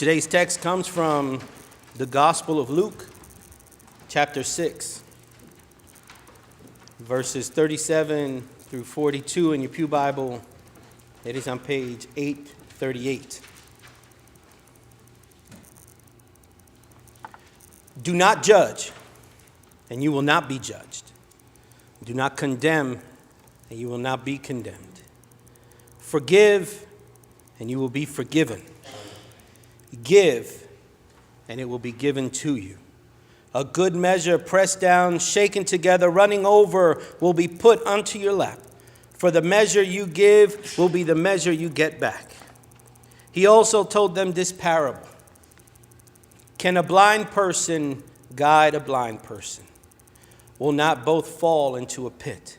Today's text comes from the Gospel of Luke, chapter 6, verses 37 through 42 in your pew Bible. It is on page 838. Do not judge, and you will not be judged. Do not condemn, and you will not be condemned. Forgive, and you will be forgiven. Give, and it will be given to you. A good measure, pressed down, shaken together, running over, will be put unto your lap. For the measure you give will be the measure you get back. He also told them this parable. Can a blind person guide a blind person? Will not both fall into a pit?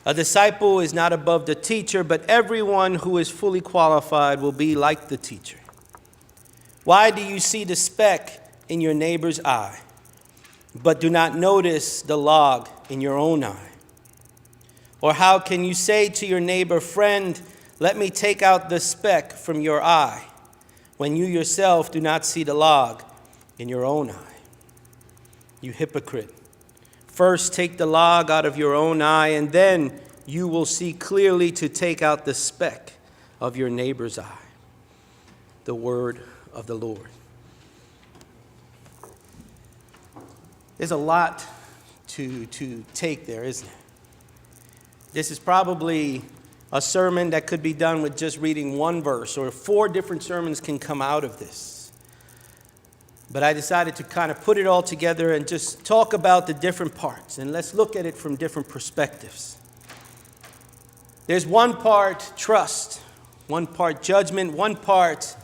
A disciple is not above the teacher, but everyone who is fully qualified will be like the teacher. Why do you see the speck in your neighbor's eye, but do not notice the log in your own eye? Or how can you say to your neighbor, friend, let me take out the speck from your eye, when you yourself do not see the log in your own eye? You hypocrite. First take the log out of your own eye, and then you will see clearly to take out the speck of your neighbor's eye. The word of the Lord. There's a lot to take there, isn't it? This is probably a sermon that could be done with just reading one verse, or 4 different sermons can come out of this. But I decided to kind of put it all together and just talk about the different parts, and let's look at it from different perspectives. There's one part trust, one part judgment, one part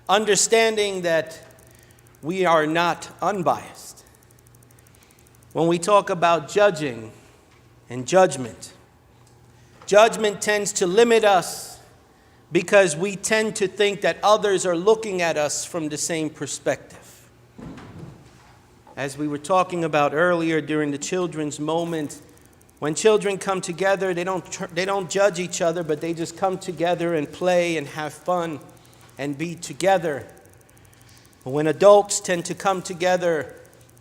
understanding that we are not unbiased. When we talk about judging and judgment, judgment tends to limit us because we tend to think that others are looking at us from the same perspective. As we were talking about earlier during the children's moment, when children come together, they don't judge each other, but they just come together and play and have fun and be together. When adults tend to come together,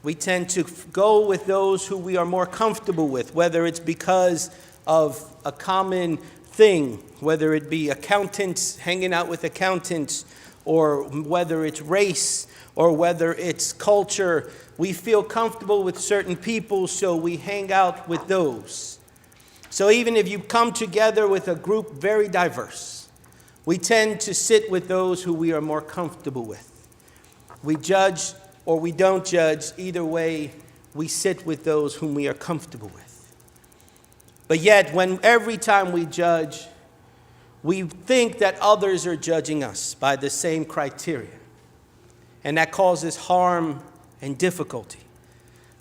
we tend to go with those who we are more comfortable with, whether it's because of a common thing, whether it be accountants, hanging out with accountants, or whether it's race, or whether it's culture. We feel comfortable with certain people, so we hang out with those. So even if you come together with a group very diverse, we tend to sit with those who we are more comfortable with. We judge or we don't judge. Either way, we sit with those whom we are comfortable with. But yet, every time we judge, we think that others are judging us by the same criteria. And that causes harm and difficulty,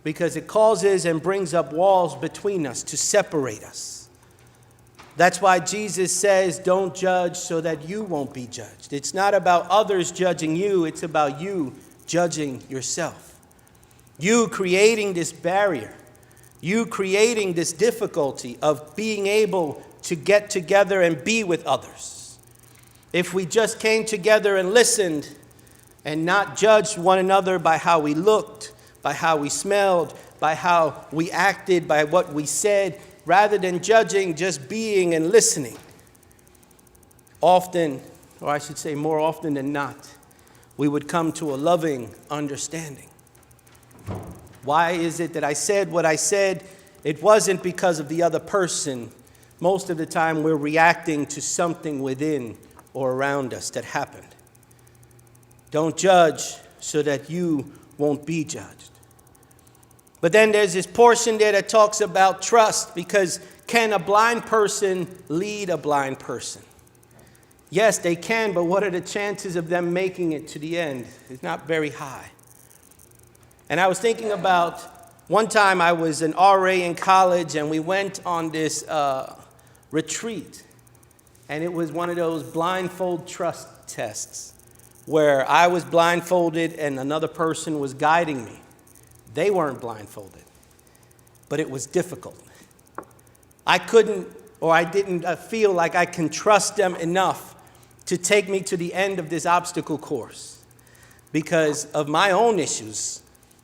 because it causes and brings up walls between us to separate us. That's why Jesus says, don't judge so that you won't be judged. It's not about others judging you. It's about you judging yourself. You creating this barrier. You creating this difficulty of being able to get together and be with others. If we just came together and listened and not judged one another by how we looked, by how we smelled, by how we acted, by what we said, rather than judging, just being and listening. Often, or I should say more often than not, we would come to a loving understanding. Why is it that I said what I said? It wasn't because of the other person. Most of the time we're reacting to something within or around us that happened. Don't judge so that you won't be judged. But then there's this portion there that talks about trust, because can a blind person lead a blind person? Yes, they can, but what are the chances of them making it to the end? It's not very high. And I was thinking about one time I was an RA in college, and we went on this retreat. And it was one of those blindfold trust tests where I was blindfolded and another person was guiding me. They weren't blindfolded, but it was difficult. I didn't feel like I can trust them enough to take me to the end of this obstacle course because of my own issues,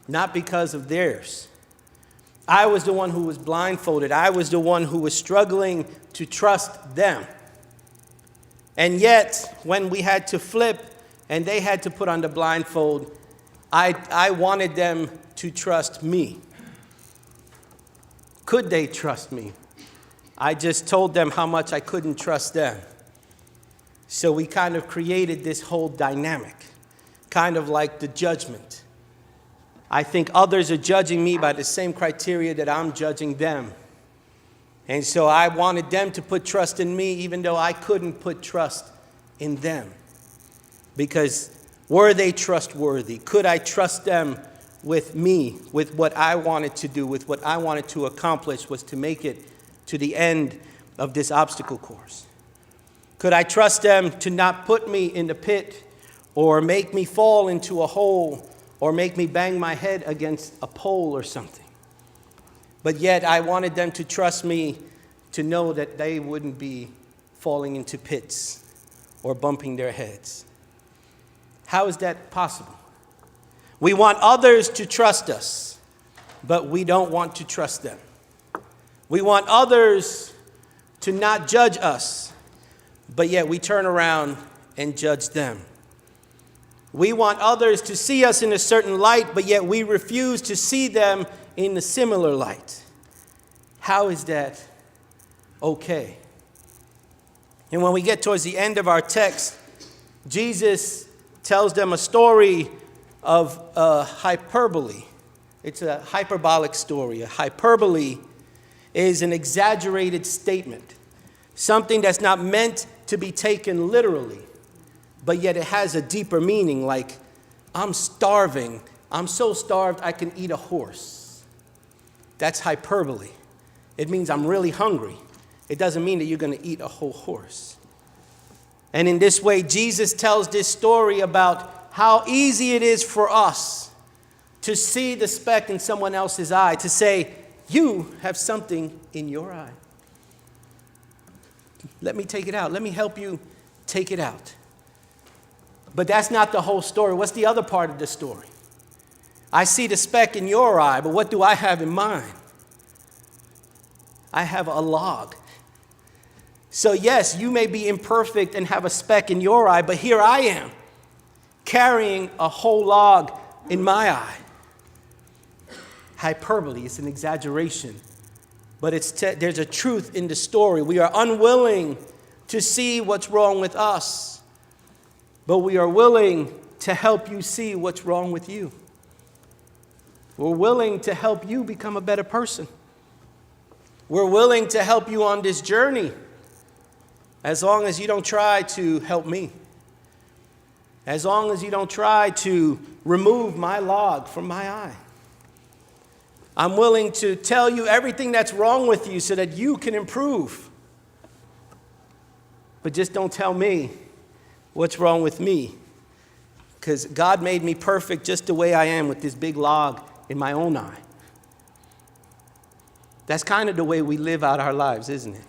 not because of theirs. I was the one who was blindfolded. I was the one who was struggling to trust them. And yet, when we had to flip and they had to put on the blindfold, I wanted them to trust me. Could they trust me? I just told them how much I couldn't trust them. So we kind of created this whole dynamic, kind of like the judgment. I think others are judging me by the same criteria that I'm judging them. And so I wanted them to put trust in me, even though I couldn't put trust in them. Because were they trustworthy? Could I trust them with me, with what I wanted to do, with what I wanted to accomplish, was to make it to the end of this obstacle course? Could I trust them to not put me in the pit or make me fall into a hole or make me bang my head against a pole or something? But yet I wanted them to trust me to know that they wouldn't be falling into pits or bumping their heads. How is that possible? We want others to trust us, but we don't want to trust them. We want others to not judge us, but yet we turn around and judge them. We want others to see us in a certain light, but yet we refuse to see them in a similar light. How is that okay? And when we get towards the end of our text, Jesus tells them a story of hyperbole. It's a hyperbolic story. A hyperbole is an exaggerated statement, something that's not meant to be taken literally, but yet it has a deeper meaning, like, I'm starving. I'm so starved I can eat a horse. That's hyperbole. It means I'm really hungry. It doesn't mean that you're going to eat a whole horse. And in this way, Jesus tells this story about how easy it is for us to see the speck in someone else's eye, to say, you have something in your eye. Let me take it out. Let me help you take it out. But that's not the whole story. What's the other part of the story? I see the speck in your eye, but what do I have in mine? I have a log. So yes, you may be imperfect and have a speck in your eye, but here I am, carrying a whole log in my eye. Hyperbole, it's an exaggeration, but there's a truth in the story. We are unwilling to see what's wrong with us, but we are willing to help you see what's wrong with you. We're willing to help you become a better person. We're willing to help you on this journey, as long as you don't try to help me. As long as you don't try to remove my log from my eye. I'm willing to tell you everything that's wrong with you so that you can improve. But just don't tell me what's wrong with me, because God made me perfect just the way I am with this big log in my own eye. That's kind of the way we live out our lives, isn't it?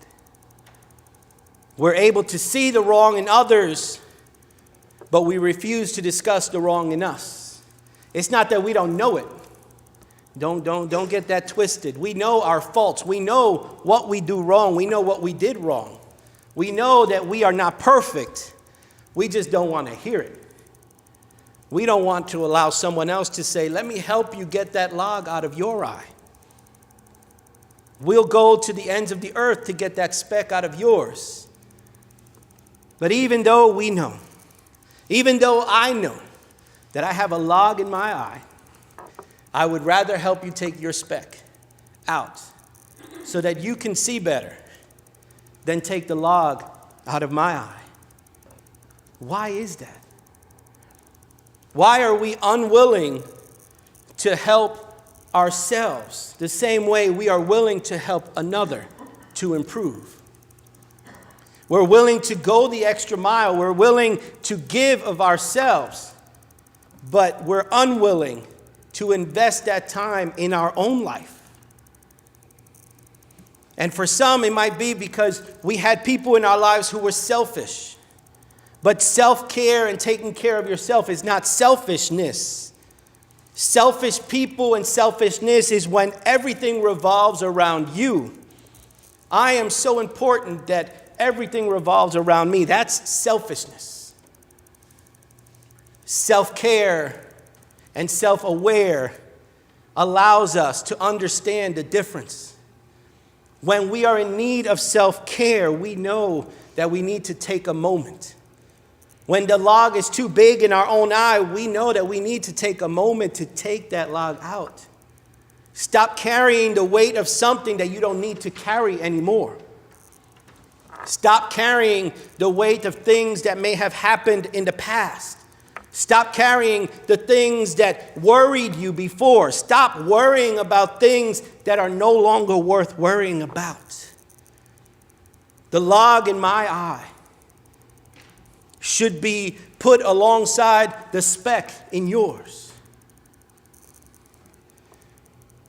We're able to see the wrong in others, but we refuse to discuss the wrong in us. It's not that we don't know it. Don't get that twisted. We know our faults. We know what we do wrong. We know what we did wrong. We know that we are not perfect. We just don't want to hear it. We don't want to allow someone else to say, let me help you get that log out of your eye. We'll go to the ends of the earth to get that speck out of yours. But even though we know, even though I know that I have a log in my eye, I would rather help you take your speck out so that you can see better than take the log out of my eye. Why is that? Why are we unwilling to help ourselves the same way we are willing to help another to improve? We're willing to go the extra mile. We're willing to give of ourselves, but we're unwilling to invest that time in our own life. And for some, it might be because we had people in our lives who were selfish. But self-care and taking care of yourself is not selfishness. Selfish people and selfishness is when everything revolves around you. I am so important that everything revolves around me. That's selfishness. Self-care and self-aware allows us to understand the difference. When we are in need of self-care, we know that we need to take a moment. When the log is too big in our own eye, we know that we need to take a moment to take that log out. Stop carrying the weight of something that you don't need to carry anymore. Stop carrying the weight of things that may have happened in the past. Stop carrying the things that worried you before. Stop worrying about things that are no longer worth worrying about. The log in my eye should be put alongside the speck in yours.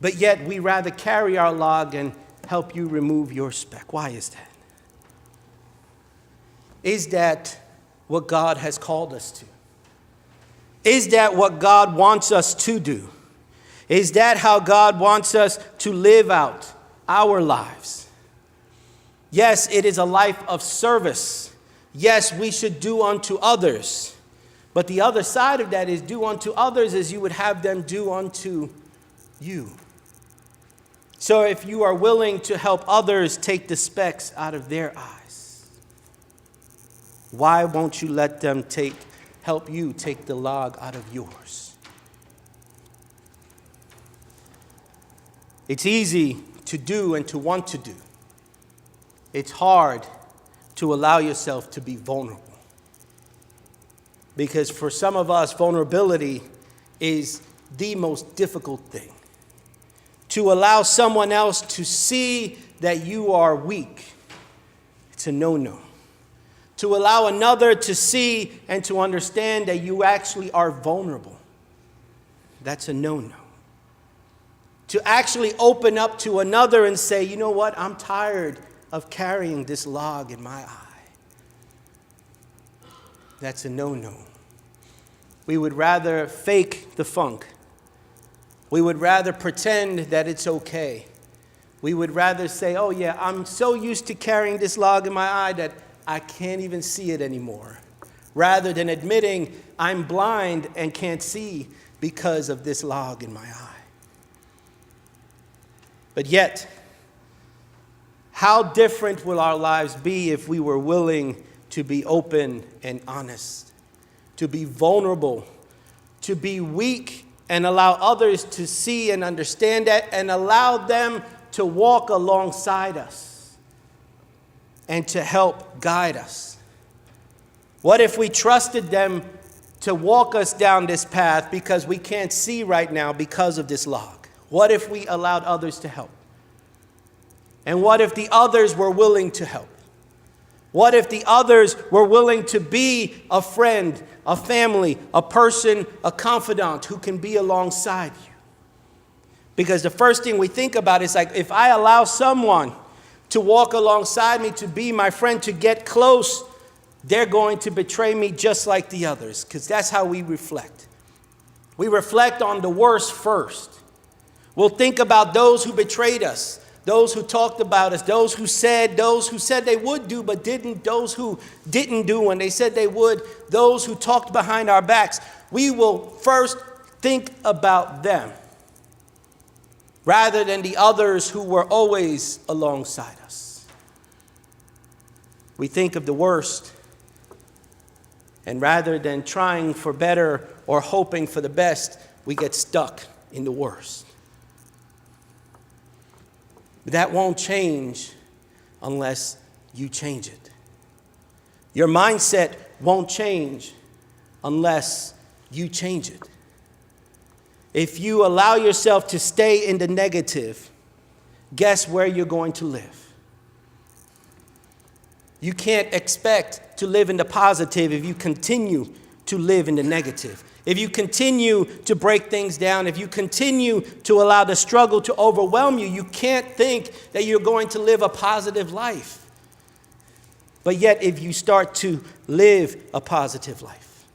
But yet we rather carry our log and help you remove your speck. Why is that? Is that what God has called us to? Is that what God wants us to do? Is that how God wants us to live out our lives? Yes, it is a life of service. Yes, we should do unto others. But the other side of that is do unto others as you would have them do unto you. So if you are willing to help others take the specks out of their eyes, why won't you let them help you take the log out of yours? It's easy to do and to want to do. It's hard to allow yourself to be vulnerable. Because for some of us, vulnerability is the most difficult thing. To allow someone else to see that you are weak, it's a no-no. To allow another to see and to understand that you actually are vulnerable, that's a no-no. To actually open up to another and say, you know what, I'm tired of carrying this log in my eye. That's a no-no. We would rather fake the funk. We would rather pretend that it's okay. We would rather say, oh yeah, I'm so used to carrying this log in my eye that I can't even see it anymore. Rather than admitting I'm blind and can't see because of this log in my eye. But yet, how different will our lives be if we were willing to be open and honest, to be vulnerable, to be weak and allow others to see and understand that and allow them to walk alongside us and to help guide us? What if we trusted them to walk us down this path because we can't see right now because of this log? What if we allowed others to help? And what if the others were willing to help? What if the others were willing to be a friend, a family, a person, a confidant who can be alongside you? Because the first thing we think about is like, if I allow someone to walk alongside me, to be my friend, to get close, they're going to betray me just like the others, because that's how we reflect. We reflect on the worst first. We'll think about those who betrayed us, those who talked about us, those who said they would do but didn't, those who didn't do when they said they would, those who talked behind our backs. We will first think about them rather than the others who were always alongside us. We think of the worst, and rather than trying for better or hoping for the best, we get stuck in the worst. But that won't change unless you change it. Your mindset won't change unless you change it. If you allow yourself to stay in the negative, guess where you're going to live? You can't expect to live in the positive if you continue to live in the negative. If you continue to break things down, if you continue to allow the struggle to overwhelm you, you can't think that you're going to live a positive life. But yet, if you start to live a positive life,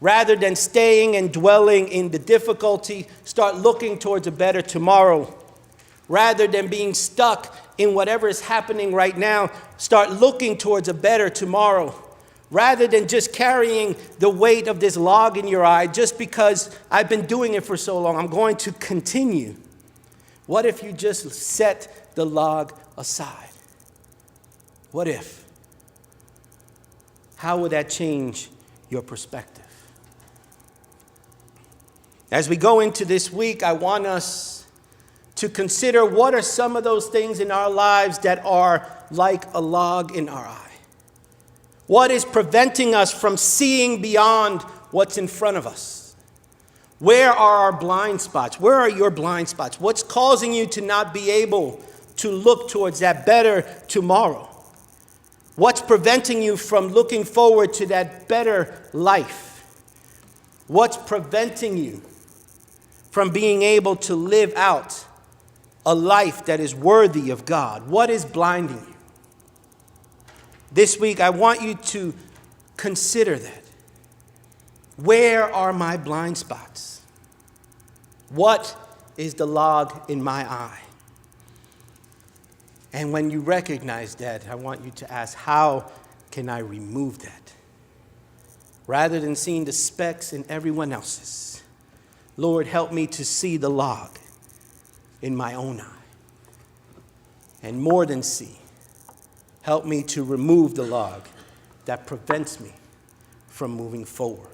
rather than staying and dwelling in the difficulty, start looking towards a better tomorrow. Rather than being stuck in whatever is happening right now, start looking towards a better tomorrow. Rather than just carrying the weight of this log in your eye, just because I've been doing it for so long, I'm going to continue. What if you just set the log aside? What if? How would that change your perspective? As we go into this week, I want us to consider what are some of those things in our lives that are like a log in our eye. What is preventing us from seeing beyond what's in front of us? Where are our blind spots? Where are your blind spots? What's causing you to not be able to look towards that better tomorrow? What's preventing you from looking forward to that better life? What's preventing you from being able to live out a life that is worthy of God? What is blinding you? This week, I want you to consider that. Where are my blind spots? What is the log in my eye? And when you recognize that, I want you to ask, how can I remove that? Rather than seeing the specks in everyone else's, Lord, help me to see the log in my own eye. And more than see, help me to remove the log that prevents me from moving forward.